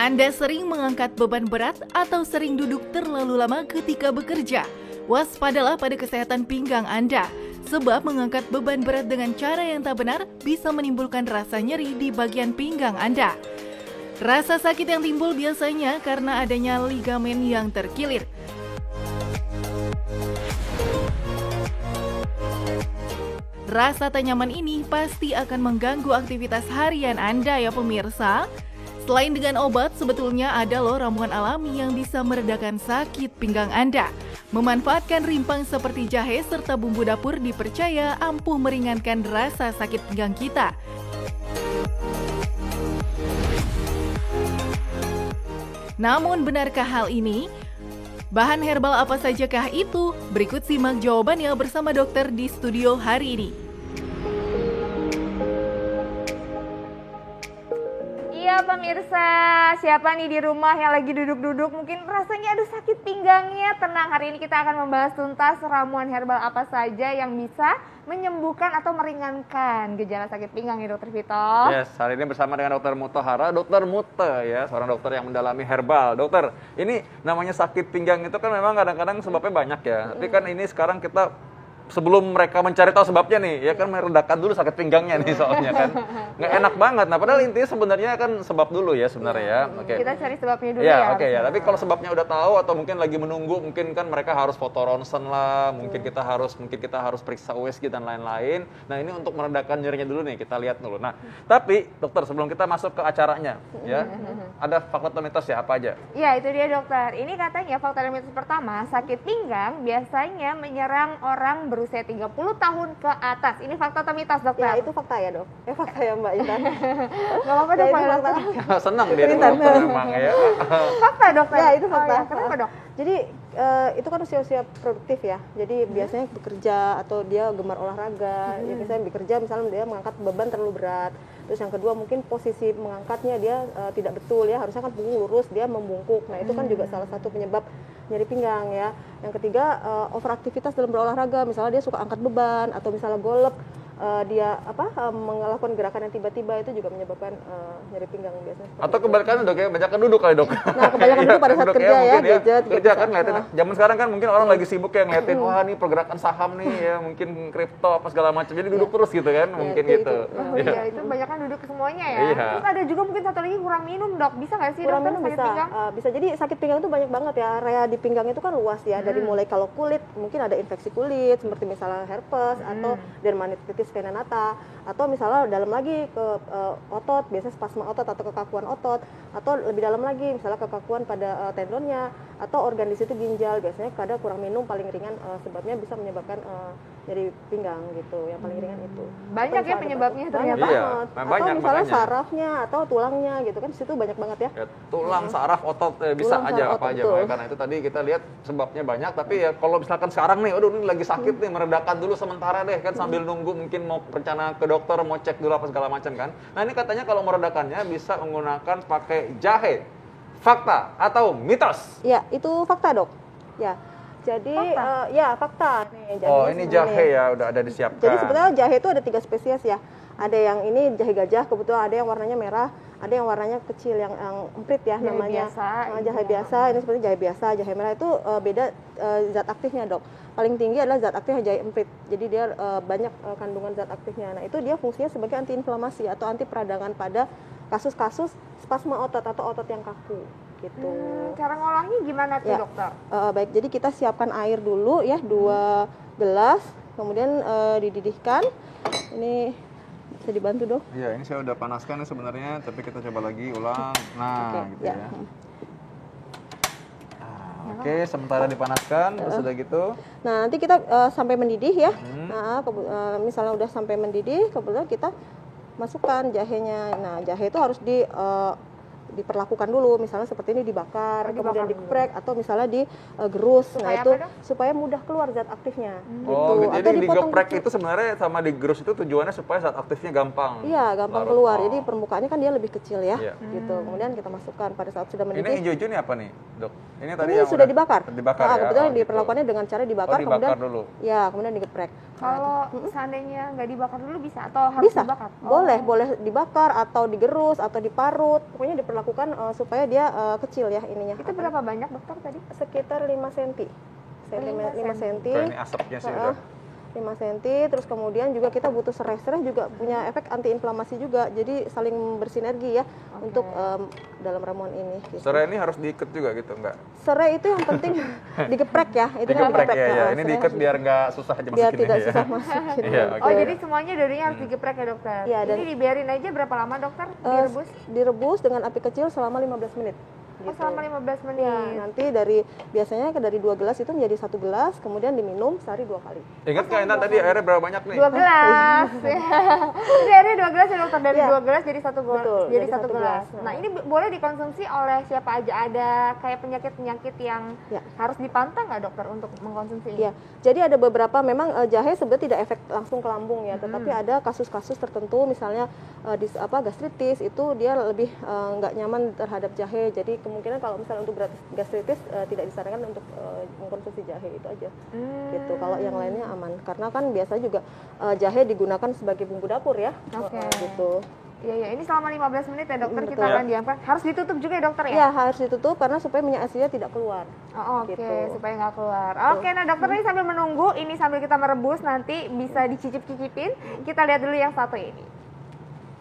Anda sering mengangkat beban berat atau sering duduk terlalu lama ketika bekerja? Waspadalah pada kesehatan pinggang Anda, sebab mengangkat beban berat dengan cara yang tak benar bisa menimbulkan rasa nyeri di bagian pinggang Anda. Rasa sakit yang timbul biasanya karena adanya ligamen yang terkilir. Rasa tak nyaman ini pasti akan mengganggu aktivitas harian Anda ya pemirsa. Selain dengan obat, sebetulnya ada loh ramuan alami yang bisa meredakan sakit pinggang Anda. Memanfaatkan rimpang seperti jahe serta bumbu dapur dipercaya ampuh meringankan rasa sakit pinggang kita. Namun benarkah hal ini? Bahan herbal apa sajakah itu? Berikut simak jawabannya bersama dokter di studio hari ini. Iya pemirsa, siapa nih di rumah yang lagi duduk-duduk mungkin rasanya aduh sakit pinggangnya. Tenang, hari ini kita akan membahas tuntas ramuan herbal apa saja yang bisa menyembuhkan atau meringankan gejala sakit pinggang ya Dokter Vito. Yes, hari ini bersama dengan Dokter Mutahara, Dokter Mute ya, seorang dokter yang mendalami herbal. Dokter, ini namanya sakit pinggang itu kan memang kadang-kadang sebabnya banyak ya. Tapi kan ini sekarang kita sebelum mereka mencari tahu sebabnya nih, ya kan meredakan dulu sakit pinggangnya nih soalnya kan. Nggak enak banget. Nah, padahal intinya sebenarnya kan sebab dulu ya sebenarnya ya. Oke. Kita cari sebabnya dulu ya. ya. Oke ya, tapi kalau sebabnya udah tahu atau mungkin lagi menunggu, mungkin kan mereka harus foto ronsen lah, mungkin kita harus periksa USG dan lain-lain. Nah, ini untuk meredakan nyerinya dulu nih, kita lihat dulu. Nah, tapi dokter sebelum kita masuk ke acaranya ya, ada fakta atau mitos ya apa aja? Iya, itu dia dokter. Ini katanya fakta dan mitos pertama, sakit pinggang biasanya menyerang orang berusia 30 tahun ke atas. Ini fakta atau mitos, dokter? Ya, itu fakta ya, Dok. Fakta ya, Mbak Intan. Nggak apa-apa, dok. Senang dia dokter memang ya. Fakta, dokter? Ya, itu fakta. Oh, ya. Kenapa, dok? Jadi, itu kan usia-usia produktif ya. Jadi, biasanya bekerja atau dia gemar olahraga. Ya, misalnya bekerja, misalnya dia mengangkat beban terlalu berat. Terus yang kedua, mungkin posisi mengangkatnya dia tidak betul ya. Harusnya kan punggung lurus, dia membungkuk. Nah, itu kan juga salah satu penyebab nyeri pinggang ya. Yang ketiga, overaktivitas dalam berolahraga, misalnya dia suka angkat beban atau misalnya golep, dia melakukan gerakan yang tiba-tiba, itu juga menyebabkan nyeri pinggang biasanya. Atau kebalikannya dok ya, banyak duduk kali dok. Nah, kebanyakan duduk pada saat kerja ya, gadget. Kerja kan ngeliatin. Zaman sekarang kan mungkin orang lagi sibuk ya ngeliatin, wah nih pergerakan saham nih ya, mungkin kripto apa segala macam. Jadi duduk terus gitu kan, mungkin gitu. Oh iya, itu banyak kan duduk semuanya ya. Iya. Terus ada juga mungkin satu lagi kurang minum, dok. Bisa nggak sih Kurang dokter minum sakit bisa, pinggang? bisa. Jadi sakit pinggang itu banyak banget ya. Area di pinggang itu kan luas ya. Dari mulai kalau kulit, mungkin ada infeksi kulit seperti misalnya herpes atau dermatitis venenata, atau misalnya dalam lagi ke otot, biasanya spasma otot atau kekakuan otot, atau lebih dalam lagi misalnya kekakuan pada tendonnya, atau organ di situ ginjal. Biasanya kadang kurang minum paling ringan sebabnya bisa menyebabkan nyeri pinggang gitu. Yang paling ringan itu. Banyak ya penyebabnya ternyata. Iya, atau banyak, misalnya makanya. sarafnya atau tulangnya gitu kan, di situ banyak banget ya. Ya, tulang, saraf, otot bisa Tulang, aja saraf, apa otot, aja. betul. Makanya karena itu tadi kita lihat sebabnya banyak. Tapi ya kalau misalkan sekarang nih, aduh ini lagi sakit nih, meredakan dulu sementara deh kan sambil nunggu mungkin mau rencana ke dokter, mau cek dulu apa segala macam kan. Nah ini katanya kalau meredakannya bisa menggunakan pakai jahe. Fakta atau mitos? Ya, itu fakta, Dok. Ya. Jadi ya fakta nih. Oh, ini jahe ya udah ada disiapkan. Jadi sebetulnya jahe itu ada 3 spesies ya. Ada yang ini jahe gajah, kebetulan ada yang warnanya merah, ada yang warnanya kecil yang emprit ya, Jahe namanya. biasa, Jahe biasa, ini seperti jahe biasa, jahe merah itu beda zat aktifnya, Dok. Paling tinggi adalah zat aktifnya jahe emprit. Jadi dia banyak kandungan zat aktifnya. Nah, itu dia fungsinya sebagai antiinflamasi atau anti peradangan pada kasus-kasus spasma otot atau otot yang kaku gitu. Cara ngolahnya gimana tuh, Ya. dokter? Baik, jadi kita siapkan air dulu ya, 2 gelas, kemudian dididihkan. Ini bisa dibantu, Dok? Iya, ini saya udah panaskan nih sebenarnya, tapi kita coba lagi ulang. Nah, gitu ya. Oke, sementara dipanaskan, terus udah gitu. Nah, nanti kita sampai mendidih ya. Nah, misalnya udah sampai mendidih, kemudian kita masukkan jahenya. Nah, jahe itu harus diperlakukan dulu, misalnya seperti ini dibakar, kemudian digeprek atau misalnya digerus. Nah, itu apa, Dok? supaya mudah keluar zat aktifnya. Oh, Gitu. jadi Atau dipotong digeprek kecil. itu sebenarnya sama digerus itu tujuannya supaya zat aktifnya gampang. Iya, gampang larut. keluar. Oh. Jadi permukaannya kan dia lebih kecil ya. Iya. Gitu. Kemudian kita masukkan pada saat sudah Ini mendidih. hijau-hijau ini apa nih, Dok? Ini tadi Ini yang sudah dibakar. Dibakar Nah, ya. kebetulan Oh, gitu. diperlakukannya dengan cara dibakar, Oh, dibakar kemudian dulu. ya, kemudian digeprek. Kalau seandainya nggak dibakar dulu bisa atau harus Bisa, dibakar? boleh dibakar atau digerus atau diparut, pokoknya diperlakukan lakukan supaya dia kecil ya ininya. Itu berapa banyak dokter tadi? Sekitar 5 cm. 5 cm. Ini asapnya sih udah. 5 cm, terus kemudian juga kita butuh serai. Serai juga punya efek antiinflamasi juga, jadi saling bersinergi ya untuk dalam ramuan ini. Gitu. Serai ini harus diikat juga gitu, enggak? Serai itu yang penting digeprek ya, itu yang Digeprek ya, ya. Ini serai diikat biar nggak susah aja biar masukinnya tidak ya. susah masukin. Iya, oke. Oh, jadi semuanya dua-duanya harus digeprek ya dokter? Iya, dan- Ini dibiarin aja berapa lama dokter direbus? Direbus dengan api kecil selama 15 menit. Oh, Gitu. selama 15 menit. Ya, nanti biasanya dari 2 gelas itu menjadi 1 gelas, kemudian diminum sehari 2 kali. Ingat nggak Intan tadi airnya berapa banyak nih? 2 gelas. Jadi airnya 2 gelas ya dokter, dari Iya. 2 gelas jadi 1 gelas. Betul, Jadi jadi 1 1 gelas. gelas. Nah, ini boleh dikonsumsi oleh siapa aja? Ada kayak penyakit-penyakit yang Ya. harus dipantau nggak dokter untuk mengkonsumsi ini? Iya, jadi ada beberapa memang jahe sebenarnya tidak efek langsung ke lambung ya, tetapi ada kasus-kasus tertentu misalnya gastritis itu dia lebih nggak nyaman terhadap jahe. Jadi kemungkinan kalau misalnya untuk gastritis tidak disarankan untuk mengkonsumsi jahe itu aja. Gitu. Kalau yang lainnya aman karena kan biasanya juga jahe digunakan sebagai bumbu dapur ya. Oke. Gitu. Iya, iya. Ini selama 15 menit ya dokter kita Betul. akan diamkan. Harus ditutup juga ya dokter ya? Iya, harus ditutup karena supaya minyak asidnya tidak keluar. Oh, oke, Gitu. supaya nggak keluar. Oke, nah dokter ini sambil menunggu, ini sambil kita merebus nanti bisa dicicip-cicipin. Kita lihat dulu yang satu ini.